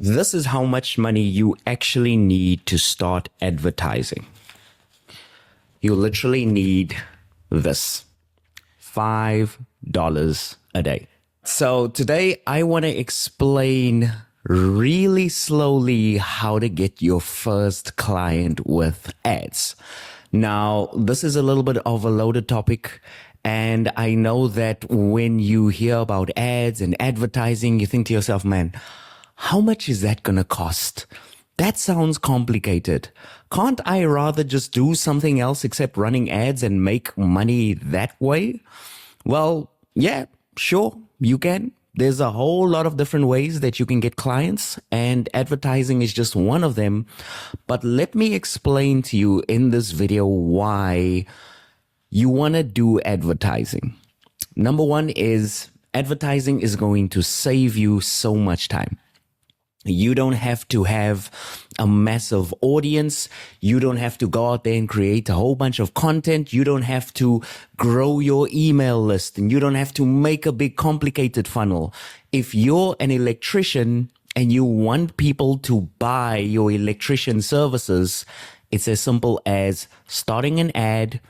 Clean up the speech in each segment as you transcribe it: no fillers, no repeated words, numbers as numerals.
This is how much money you actually need to start advertising. You literally need this, $5 a day. So today I want to explain really slowly how to get your first client with ads. Now, this is a little bit of a loaded topic. And I know that when you hear about ads and advertising, you think to yourself, man, how much is that going to cost? That sounds complicated. Can't I rather just do something else except running ads and make money that way? Well, yeah, sure, you can. There's a whole lot of different ways that you can get clients, and advertising is just one of them. But let me explain to you in this video why you want to do advertising. Number one is advertising is going to save you so much time. You don't have to have a massive audience. You don't have to go out there and create a whole bunch of content. You don't have to grow your email list, and you don't have to make a big complicated funnel. If you're an electrician and you want people to buy your electrician services, it's as simple as starting an ad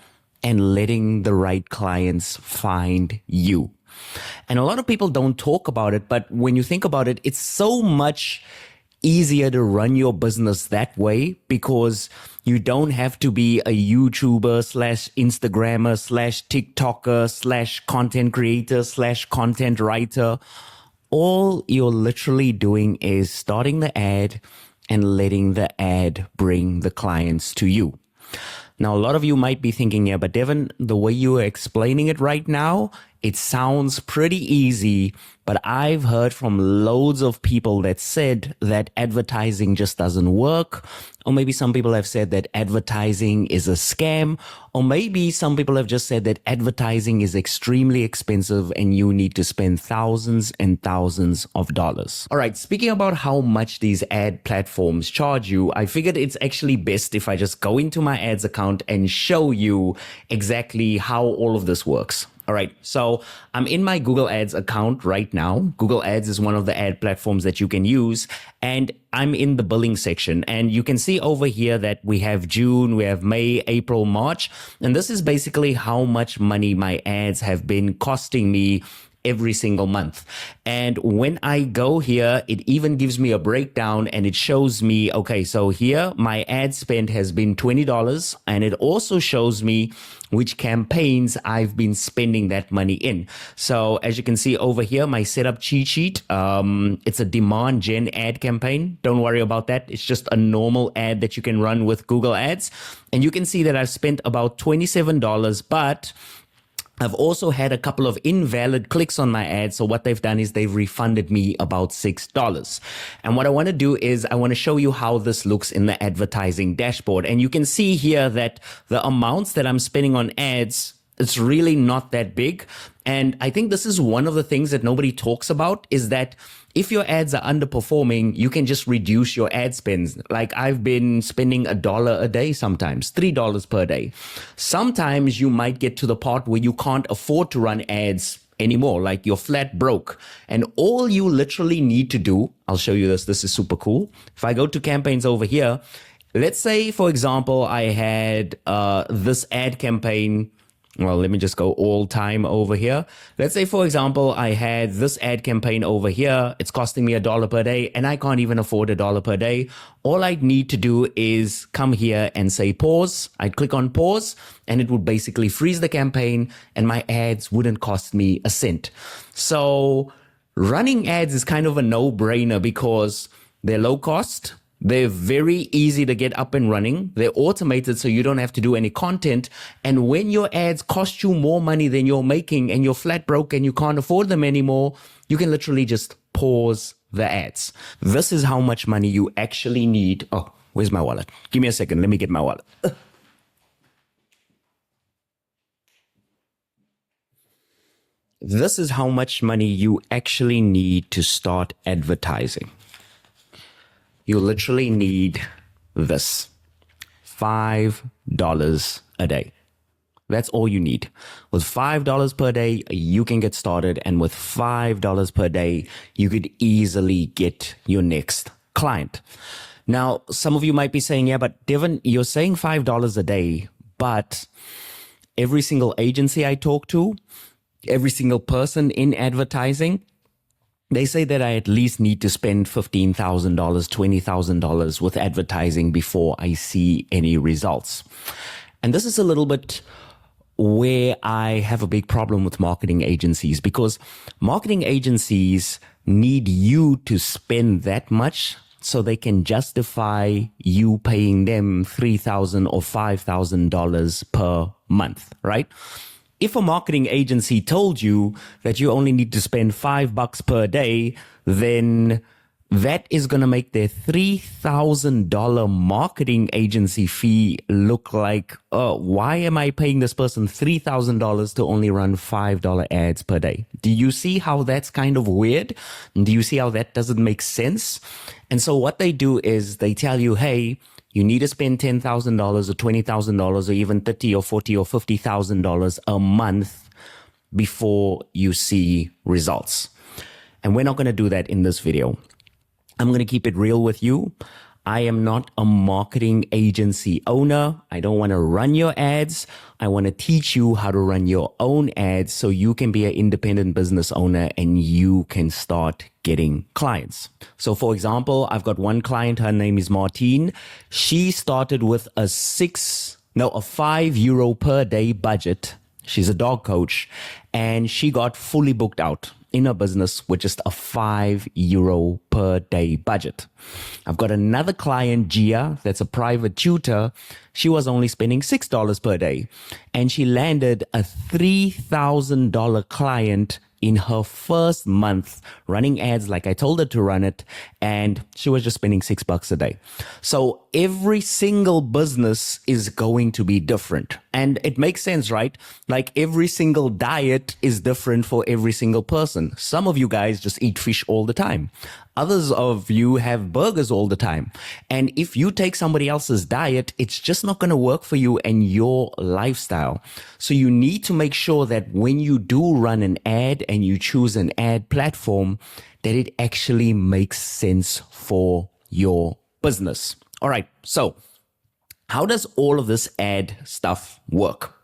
and letting the right clients find you. And a lot of people don't talk about it, but when you think about it, it's so much easier to run your business that way because you don't have to be a YouTuber slash Instagrammer slash TikToker slash content creator slash content writer. All you're literally doing is starting the ad and letting the ad bring the clients to you. Now, a lot of you might be thinking, yeah, but Devon, the way you are explaining it right now, it sounds pretty easy, but I've heard from loads of people that said that advertising just doesn't work. Or maybe some people have said that advertising is a scam. Or maybe some people have just said that advertising is extremely expensive and you need to spend thousands and thousands of dollars. All right, speaking about how much these ad platforms charge you, I figured it's actually best if I just go into my ads account and show you exactly how all of this works. All right, so I'm in my Google Ads account right now. Google Ads is one of the ad platforms that you can use, and I'm in the billing section. And you can see over here that we have June, we have May, April, March, and this is basically how much money my ads have been costing me every single month. And when I go here, it even gives me a breakdown and it shows me, okay, so here my ad spend has been $20, and it also shows me which campaigns I've been spending that money in. So as you can see over here, my setup cheat sheet, it's a demand gen ad campaign. Don't worry about that. It's just a normal ad that you can run with Google Ads. And you can see that I've spent about $27, but I've also had a couple of invalid clicks on my ad. So what they've done is they've refunded me about $6. And what I want to do is I want to show you how this looks in the advertising dashboard. And you can see here that the amounts that I'm spending on ads, it's really not that big. And I think this is one of the things that nobody talks about, is that if your ads are underperforming, you can just reduce your ad spends. Like I've been spending $1 a day sometimes, $3 per day. Sometimes you might get to the part where you can't afford to run ads anymore, like you're flat broke. And all you literally need to do, I'll show you this, this is super cool. If I go to campaigns over here, let's say, for example, I had this ad campaign. Well, let me just go all time over here. Let's say, for example, I had this ad campaign over here. It's costing me $1 per day, and I can't even afford $1 per day. All I'd need to do is come here and say pause. I'd click on pause, and it would basically freeze the campaign, and my ads wouldn't cost me a cent. So running ads is kind of a no-brainer because they're low cost. They're very easy to get up and running. They're automated, so you don't have to do any content. And when your ads cost you more money than you're making and you're flat broke and you can't afford them anymore, you can literally just pause the ads. This is how much money you actually need. Oh, where's my wallet? Give me a second. Let me get my wallet. This is how much money you actually need to start advertising. You literally need this, $5 a day. That's all you need. With $5 per day, you can get started. And with $5 per day, you could easily get your next client. Now, some of you might be saying, yeah, but Devon, you're saying $5 a day, but every single agency I talk to, every single person in advertising, they say that I at least need to spend $15,000, $20,000 with advertising before I see any results. And this is a little bit where I have a big problem with marketing agencies, because marketing agencies need you to spend that much so they can justify you paying them $3,000 or $5,000 per month, right? If a marketing agency told you that you only need to spend $5 per day, then that is going to make their $3,000 marketing agency fee look like, why am I paying this person $3,000 to only run $5 ads per day? Do you see how that's kind of weird? Do you see how that doesn't make sense? And so what they do is they tell you, hey, you need to spend $10,000 or $20,000 or even $30,000 or $40,000 or $50,000 a month before you see results. And we're not going to do that in this video. I'm going to keep it real with you. I am not a marketing agency owner. I don't want to run your ads. I want to teach you how to run your own ads so you can be an independent business owner and you can start getting clients. So for example, I've got one client, her name is Martine. She started with a €5 per day budget. She's a dog coach and she got fully booked out in her business with just a €5 per day budget. I've got another client, Gia, that's a private tutor. She was only spending $6 per day and she landed a $3,000 client in her first month running ads like I told her to run it, and she was just spending $6 a day. So every single business is going to be different. And it makes sense, right? Like every single diet is different for every single person. Some of you guys just eat fish all the time. Others of you have burgers all the time. And if you take somebody else's diet, it's just not going to work for you and your lifestyle. So you need to make sure that when you do run an ad and you choose an ad platform, that it actually makes sense for your business. All right. So how does all of this ad stuff work?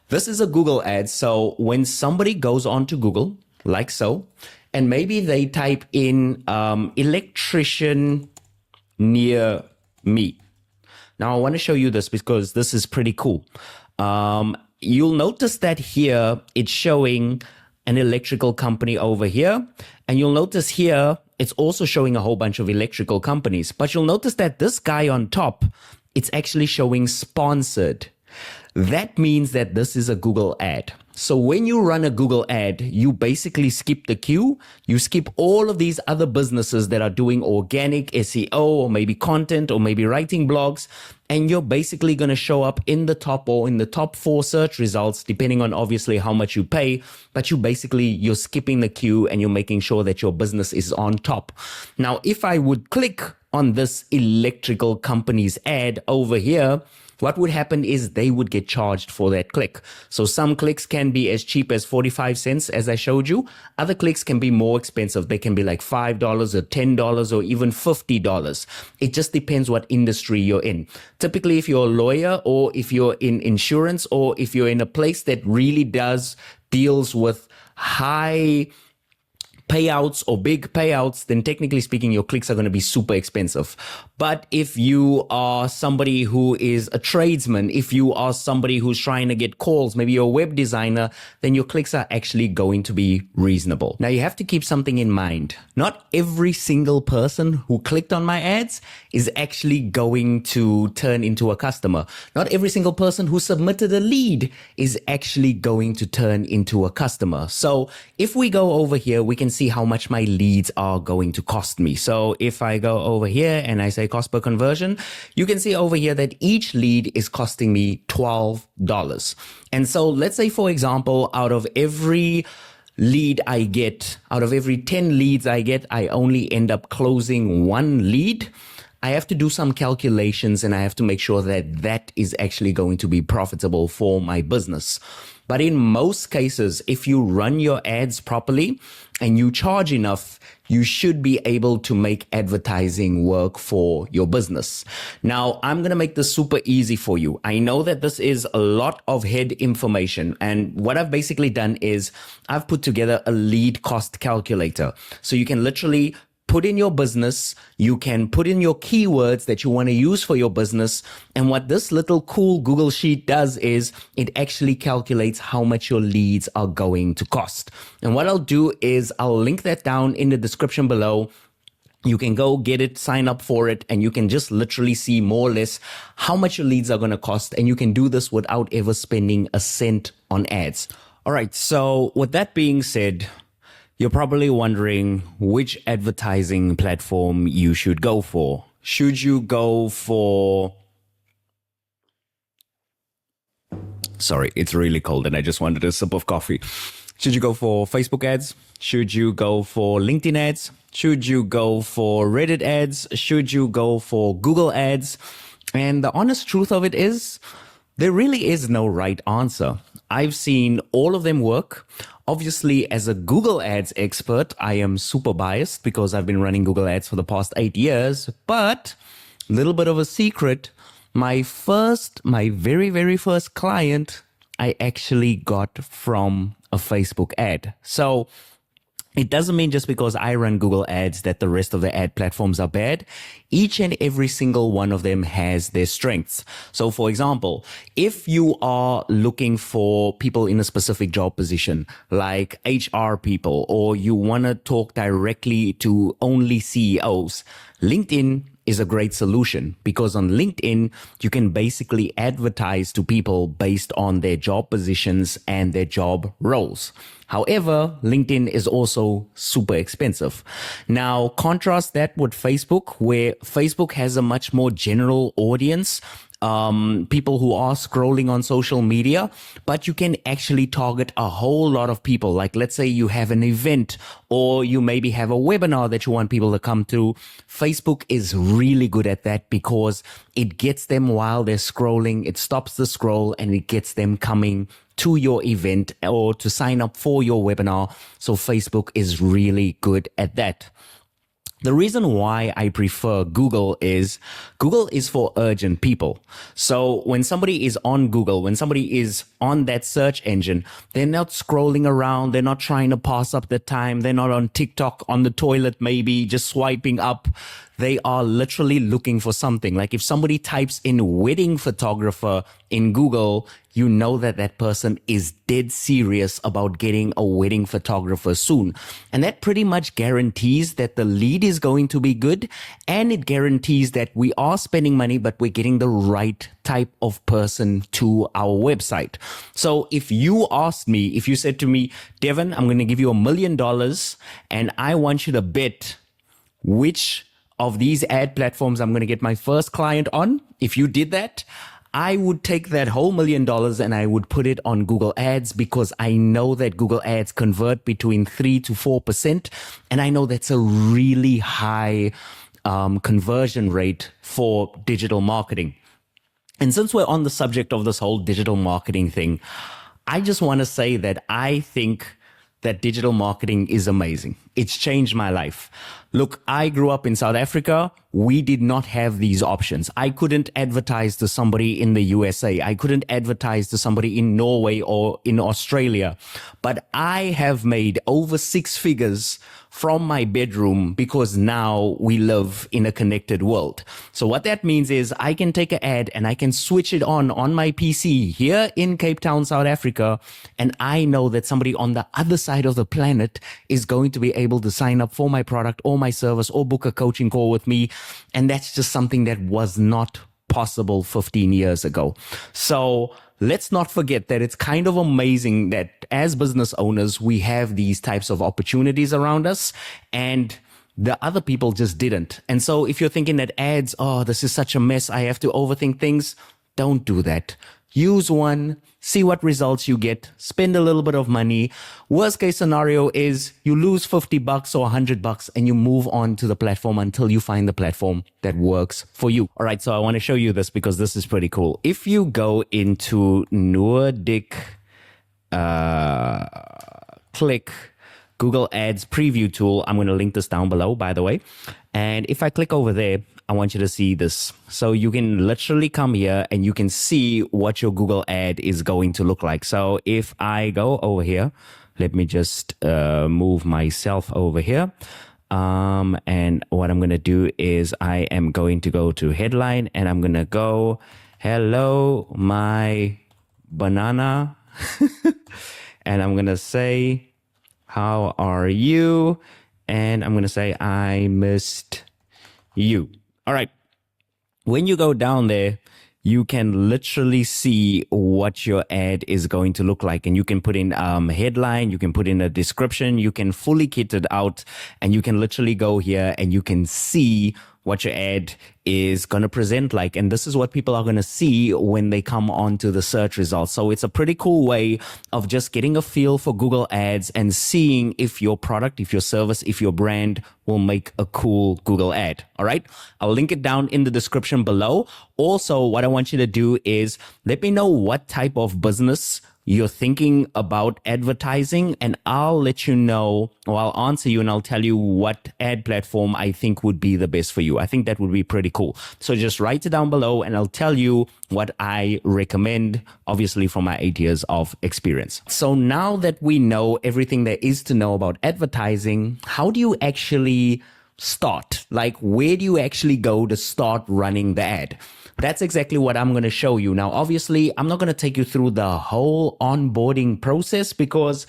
This is a Google ad. So when somebody goes on to Google, like so, and maybe they type in electrician near me. Now, I want to show you this because this is pretty cool. You'll notice that here it's showing an electrical company over here. And you'll notice here it's also showing a whole bunch of electrical companies. But you'll notice that this guy on top, it's actually showing sponsored. That means that this is a Google ad. So when you run a Google ad, you basically skip the queue. You skip all of these other businesses that are doing organic SEO or maybe content or maybe writing blogs. And you're basically going to show up in the top or in the top 4 search results, depending on obviously how much you pay. But you're skipping the queue and you're making sure that your business is on top. Now, if I would click on this electrical company's ad over here, what would happen is they would get charged for that click. So some clicks can be as cheap as 45 cents, as I showed you. Other clicks can be more expensive. They can be like $5 or $10 or even $50. It just depends what industry you're in. Typically, if you're a lawyer or if you're in insurance or if you're in a place that really deals with high payouts or big payouts, then technically speaking, your clicks are going to be super expensive. But if you are somebody who is a tradesman, if you are somebody who's trying to get calls, maybe you're a web designer, then your clicks are actually going to be reasonable. Now you have to keep something in mind. Not every single person who clicked on my ads is actually going to turn into a customer. Not every single person who submitted a lead is actually going to turn into a customer. So if we go over here, we can see how much my leads are going to cost me. So if I go over here and I say cost per conversion, you can see over here that each lead is costing me $12. And so let's say, for example, out of every 10 leads I get, I only end up closing 1 lead. I have to do some calculations and I have to make sure that that is actually going to be profitable for my business. But in most cases, if you run your ads properly and you charge enough, you should be able to make advertising work for your business. Now, I'm going to make this super easy for you. I know that this is a lot of head information. And what I've basically done is I've put together a lead cost calculator. So you can literally put in your business, you can put in your keywords that you want to use for your business. And what this little cool Google sheet does is it actually calculates how much your leads are going to cost. And what I'll do is I'll link that down in the description below. You can go get it, sign up for it, and you can just literally see more or less how much your leads are going to cost. And you can do this without ever spending a cent on ads. All right. So with that being said, you're probably wondering which advertising platform you should go for. Should you go for... Sorry, it's really cold and I just wanted a sip of coffee. Should you go for Facebook ads? Should you go for LinkedIn ads? Should you go for Reddit ads? Should you go for Google ads? And the honest truth of it is, there really is no right answer. I've seen all of them work. Obviously, as a Google Ads expert, I am super biased because I've been running Google Ads for the past 8 years. But a little bit of a secret, my very, very first client, I actually got from a Facebook ad. So it doesn't mean just because I run Google Ads that the rest of the ad platforms are bad. Each and every single one of them has their strengths. So for example, if you are looking for people in a specific job position, like HR people, or you want to talk directly to only CEOs, LinkedIn is a great solution because on LinkedIn, you can basically advertise to people based on their job positions and their job roles. However, LinkedIn is also super expensive. Now, contrast that with Facebook, where Facebook has a much more general audience, people who are scrolling on social media, but you can actually target a whole lot of people. Like, let's say you have an event or you maybe have a webinar that you want people to come to. Facebook is really good at that because it gets them while they're scrolling. It stops the scroll and it gets them coming to your event or to sign up for your webinar. So Facebook is really good at that. The reason why I prefer Google is for urgent people. So when somebody is on Google, when somebody is on that search engine, they're not scrolling around. They're not trying to pass up the time. They're not on TikTok, on the toilet, maybe just swiping up. They are literally looking for something. Like if somebody types in wedding photographer in Google, you know that that person is dead serious about getting a wedding photographer soon. And that pretty much guarantees that the lead is going to be good. And it guarantees that we are spending money, but we're getting the right type of person to our website. So if you asked me, if you said to me, Devon, I'm going to give you $1 million and I want you to bet which of these ad platforms I'm going to get my first client on. If you did that, I would take that whole $1 million and I would put it on Google Ads because I know that Google Ads convert between 3 to 4%. And I know that's a really high conversion rate for digital marketing. And since we're on the subject of this whole digital marketing thing, I just want to say that I think that digital marketing is amazing. It's changed my life. Look, I grew up in South Africa. We did not have these options. I couldn't advertise to somebody in the USA. I couldn't advertise to somebody in Norway or in Australia. But I have made over 6 figures from my bedroom because now we live in a connected world. So what that means is I can take an ad and I can switch it on my PC here in Cape Town, South Africa. And I know that somebody on the other side of the planet is going to be able to sign up for my product or my service or book a coaching call with me. And that's just something that was not possible 15 years ago. So let's not forget that it's kind of amazing that as business owners, we have these types of opportunities around us and the other people just didn't. And so if you're thinking that ads, oh, this is such a mess, I have to overthink things, don't do that. Use one, see what results you get, spend a little bit of money. Worst case scenario is you lose $50 or $100 and you move on to the platform until you find the platform that works for you. All right, so I want to show you this because this is pretty cool. If you go into NORDIC click Google Ads preview tool. I'm going to link this down below, by the way. And if I click over there, I want you to see this. So you can literally come here and you can see what your Google ad is going to look like. So if I go over here, let me just move myself over here. And what I'm going to do is I am going to go to headline and I'm going to go, hello, my banana. And I'm going to say, how are you? And I'm going to say, I missed you. All right. When you go down there, you can literally see what your ad is going to look like. And you can put in headline, you can put in a description, you can fully kit it out, and you can literally go here and you can see what your ad is going to present like. And this is what people are going to see when they come onto the search results. So it's a pretty cool way of just getting a feel for Google Ads and seeing if your product, if your service, if your brand will make a cool Google ad. All right. I'll link it down in the description below. Also, what I want you to do is let me know what type of business you're thinking about advertising, and I'll let you know, or I'll answer you and I'll tell you what ad platform I think would be the best for you. I think that would be pretty cool. So just write it down below and I'll tell you what I recommend, obviously from my 8 years of experience. So now that we know everything there is to know about advertising, how do you actually start? Like, where do you actually go to start running the ad? That's exactly what I'm going to show you. Now, obviously, I'm not going to take you through the whole onboarding process because,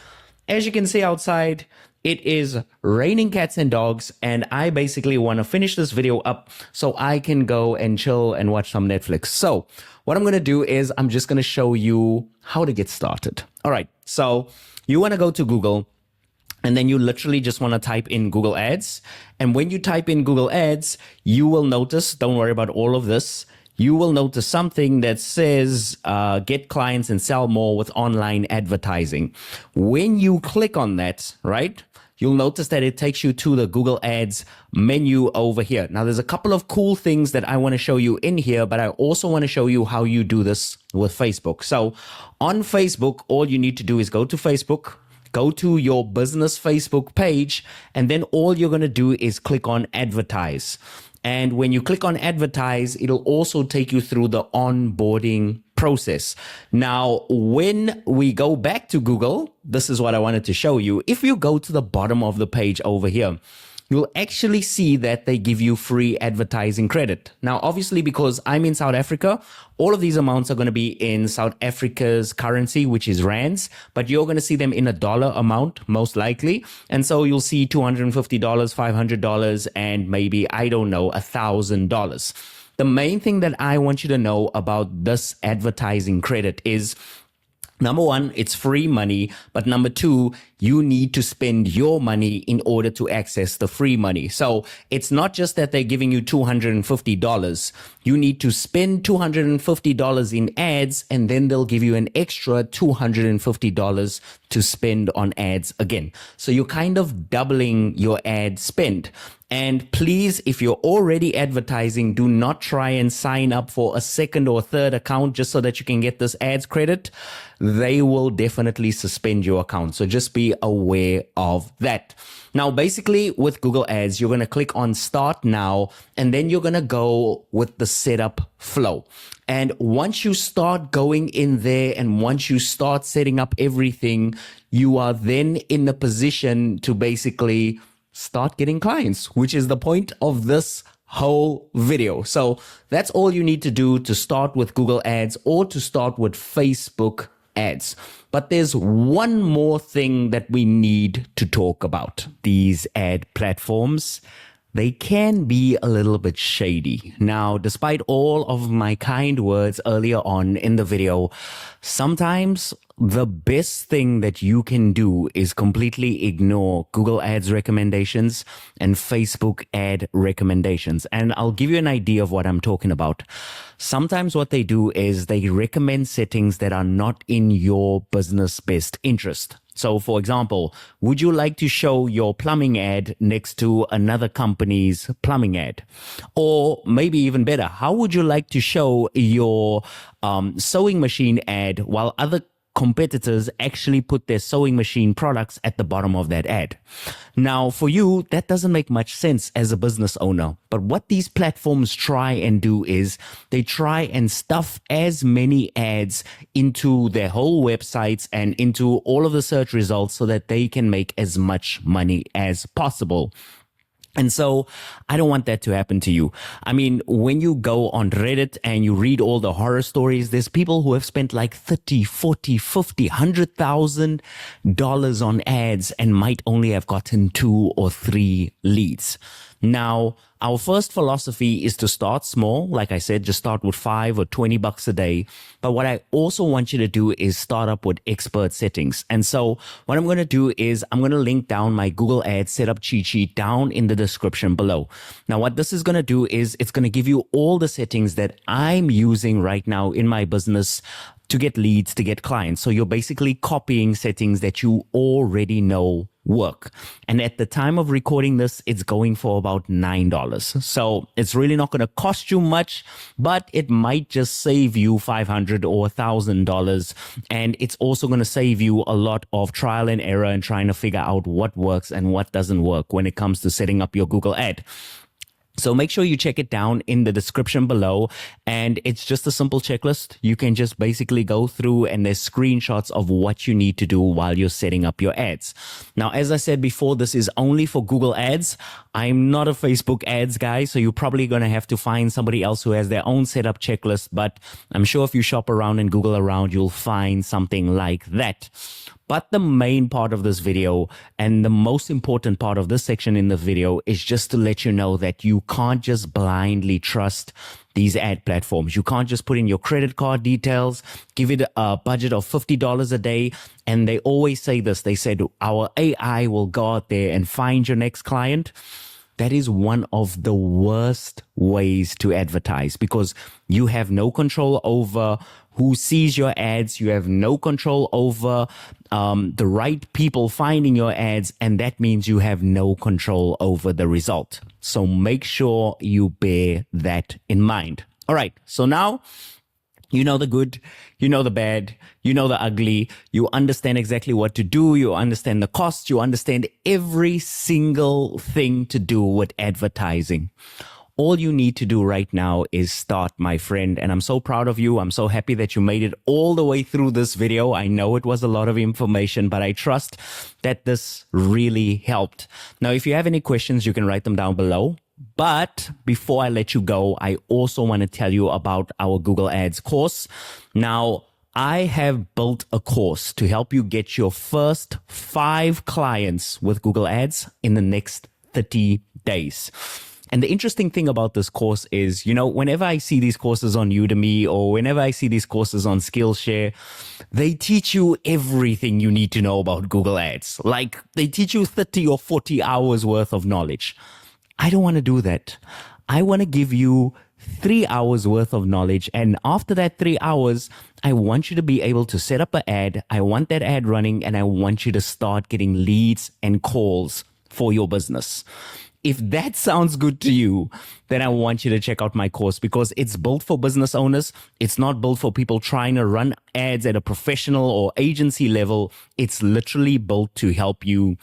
as you can see outside, it is raining cats and dogs, and I basically want to finish this video up so I can go and chill and watch some Netflix. So what I'm going to do is I'm just going to show you how to get started. All right. So you want to go to Google. And then you literally just want to type in Google Ads. And when you type in Google Ads, you will notice, don't worry about all of this, you will notice something that says get clients and sell more with online advertising. When you click on that, right, you'll notice that it takes you to the Google Ads menu over here. Now, there's a couple of cool things that I want to show you in here, but I also want to show you how you do this with Facebook. So on Facebook, all you need to do is go to Facebook, go to your business Facebook page, and then all you're going to do is click on advertise. And when you click on advertise, it'll also take you through the onboarding process. Now, when we go back to Google, this is what I wanted to show you. If you go to the bottom of the page over here, you'll actually see that they give you free advertising credit. Now, obviously, because I'm in South Africa, all of these amounts are going to be in South Africa's currency, which is rands, but you're going to see them in a dollar amount, most likely. And so you'll see $250, $500, and maybe, I don't know, $1,000. The main thing that I want you to know about this advertising credit is, number one, it's free money, but number two, you need to spend your money in order to access the free money. So it's not just that they're giving you $250. You need to spend $250 in ads, and then they'll give you an extra $250 to spend on ads again. So you're kind of doubling your ad spend. And please, if you're already advertising, do not try and sign up for a second or third account just so that you can get this ads credit. They will definitely suspend your account. So just be aware of that. Now, basically with Google Ads, you're going to click on Start Now, and then you're going to go with the setup flow. And once you start going in there and once you start setting up everything, you are then in a position to basically start getting clients, which is the point of this whole video. So that's all you need to do to start with Google Ads or to start with Facebook ads. But there's one more thing that we need to talk about. These ad platforms, they can be a little bit shady. Now, despite all of my kind words earlier on in the video, sometimes the best thing that you can do is completely ignore Google Ads recommendations and Facebook ad recommendations. And I'll give you an idea of what I'm talking about. Sometimes what they do is they recommend settings that are not in your business best interest. So, for example, would you like to show your plumbing ad next to another company's plumbing ad? Or maybe even better, how would you like to show your sewing machine ad while other competitors actually put their sewing machine products at the bottom of that ad. Now, for you, that doesn't make much sense as a business owner. But what these platforms try and do is they try and stuff as many ads into their whole websites and into all of the search results so that they can make as much money as possible. And so I don't want that to happen to you. I mean, when you go on Reddit and you read all the horror stories, there's people who have spent like 30, 40, 50, $100,000 on ads and might only have gotten 2 or 3 leads. Now, our first philosophy is to start small. Like I said, just start with $5 or $20 a day. But what I also want you to do is start up with expert settings. And so what I'm going to do is I'm going to link down my Google Ads setup cheat sheet down in the description below. Now, what this is going to do is it's going to give you all the settings that I'm using right now in my business to get leads, to get clients. So you're basically copying settings that you already know work. And at the time of recording this, it's going for about $9. So it's really not going to cost you much, but it might just save you $500 or $1,000. And it's also going to save you a lot of trial and error and trying to figure out what works and what doesn't work when it comes to setting up your Google ad. So make sure you check it down in the description below, and it's just a simple checklist. You can just basically go through and there's screenshots of what you need to do while you're setting up your ads. Now, as I said before, this is only for Google Ads. I'm not a Facebook ads guy, so you're probably going to have to find somebody else who has their own setup checklist, but I'm sure if you shop around and Google around, you'll find something like that. But the main part of this video and the most important part of this section in the video is just to let you know that you can't just blindly trust these ad platforms. You can't just put in your credit card details, give it a budget of $50 a day. And they always say this. They said, our AI will go out there and find your next client. That is one of the worst ways to advertise because you have no control over who sees your ads. You have no control over the right people finding your ads, and that means you have no control over the result. So make sure you bear that in mind. All right, so now you know the good, you know the bad, you know the ugly, you understand exactly what to do, you understand the costs, you understand every single thing to do with advertising. All you need to do right now is start, my friend. And I'm so proud of you. I'm so happy that you made it all the way through this video. I know it was a lot of information, but I trust that this really helped. Now, if you have any questions, you can write them down below. But before I let you go, I also want to tell you about our Google Ads course. Now, I have built a course to help you get your first 5 clients with Google Ads in the next 30 days. And the interesting thing about this course is, you know, whenever I see these courses on Udemy or whenever I see these courses on Skillshare, they teach you everything you need to know about Google Ads. Like they teach you 30 or 40 hours worth of knowledge. I don't want to do that. I want to give you 3 hours worth of knowledge. And after that 3 hours, I want you to be able to set up an ad. I want that ad running and I want you to start getting leads and calls for your business. If that sounds good to you, then I want you to check out my course because it's built for business owners. It's not built for people trying to run ads at a professional or agency level. It's literally built to help you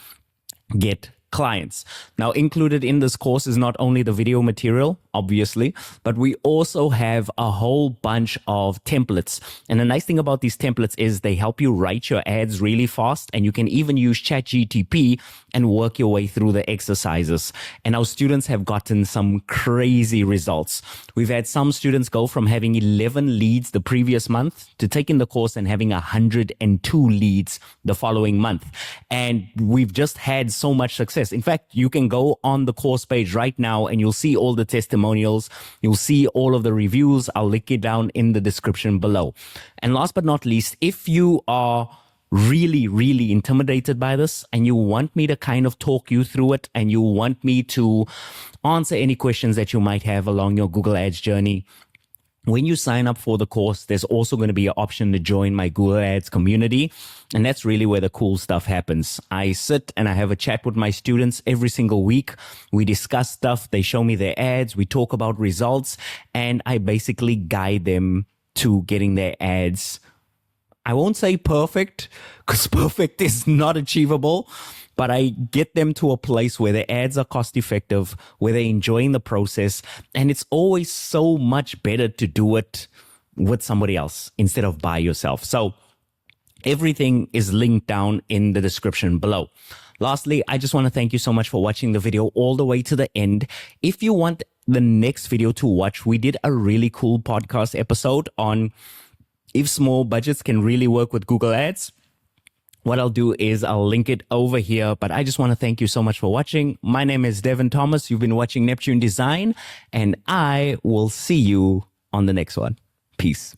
get clients. Now, included in this course is not only the video material, obviously, but we also have a whole bunch of templates. And the nice thing about these templates is they help you write your ads really fast, and you can even use ChatGPT and work your way through the exercises. And our students have gotten some crazy results. We've had some students go from having 11 leads the previous month to taking the course and having 102 leads the following month. And we've just had so much success. In fact, you can go on the course page right now and you'll see all the testimonials. You'll see all of the reviews. I'll link it down in the description below. And last but not least, if you are really intimidated by this and you want me to kind of talk you through it and you want me to answer any questions that you might have along your Google Ads journey, when you sign up for the course, there's also going to be an option to join my Google Ads community. And that's really where the cool stuff happens. I sit and I have a chat with my students every single week. We discuss stuff. They show me their ads. We talk about results, and I basically guide them to getting their ads I won't say perfect because perfect is not achievable, but I get them to a place where the ads are cost effective, where they're enjoying the process. And it's always so much better to do it with somebody else instead of by yourself. So everything is linked down in the description below. Lastly, I just want to thank you so much for watching the video all the way to the end. If you want the next video to watch, we did a really cool podcast episode on if small budgets can really work with Google Ads. What I'll do is I'll link it over here, but I just want to thank you so much for watching. My name is Devon Thomas. You've been watching Neptune Design, and I will see you on the next one. Peace.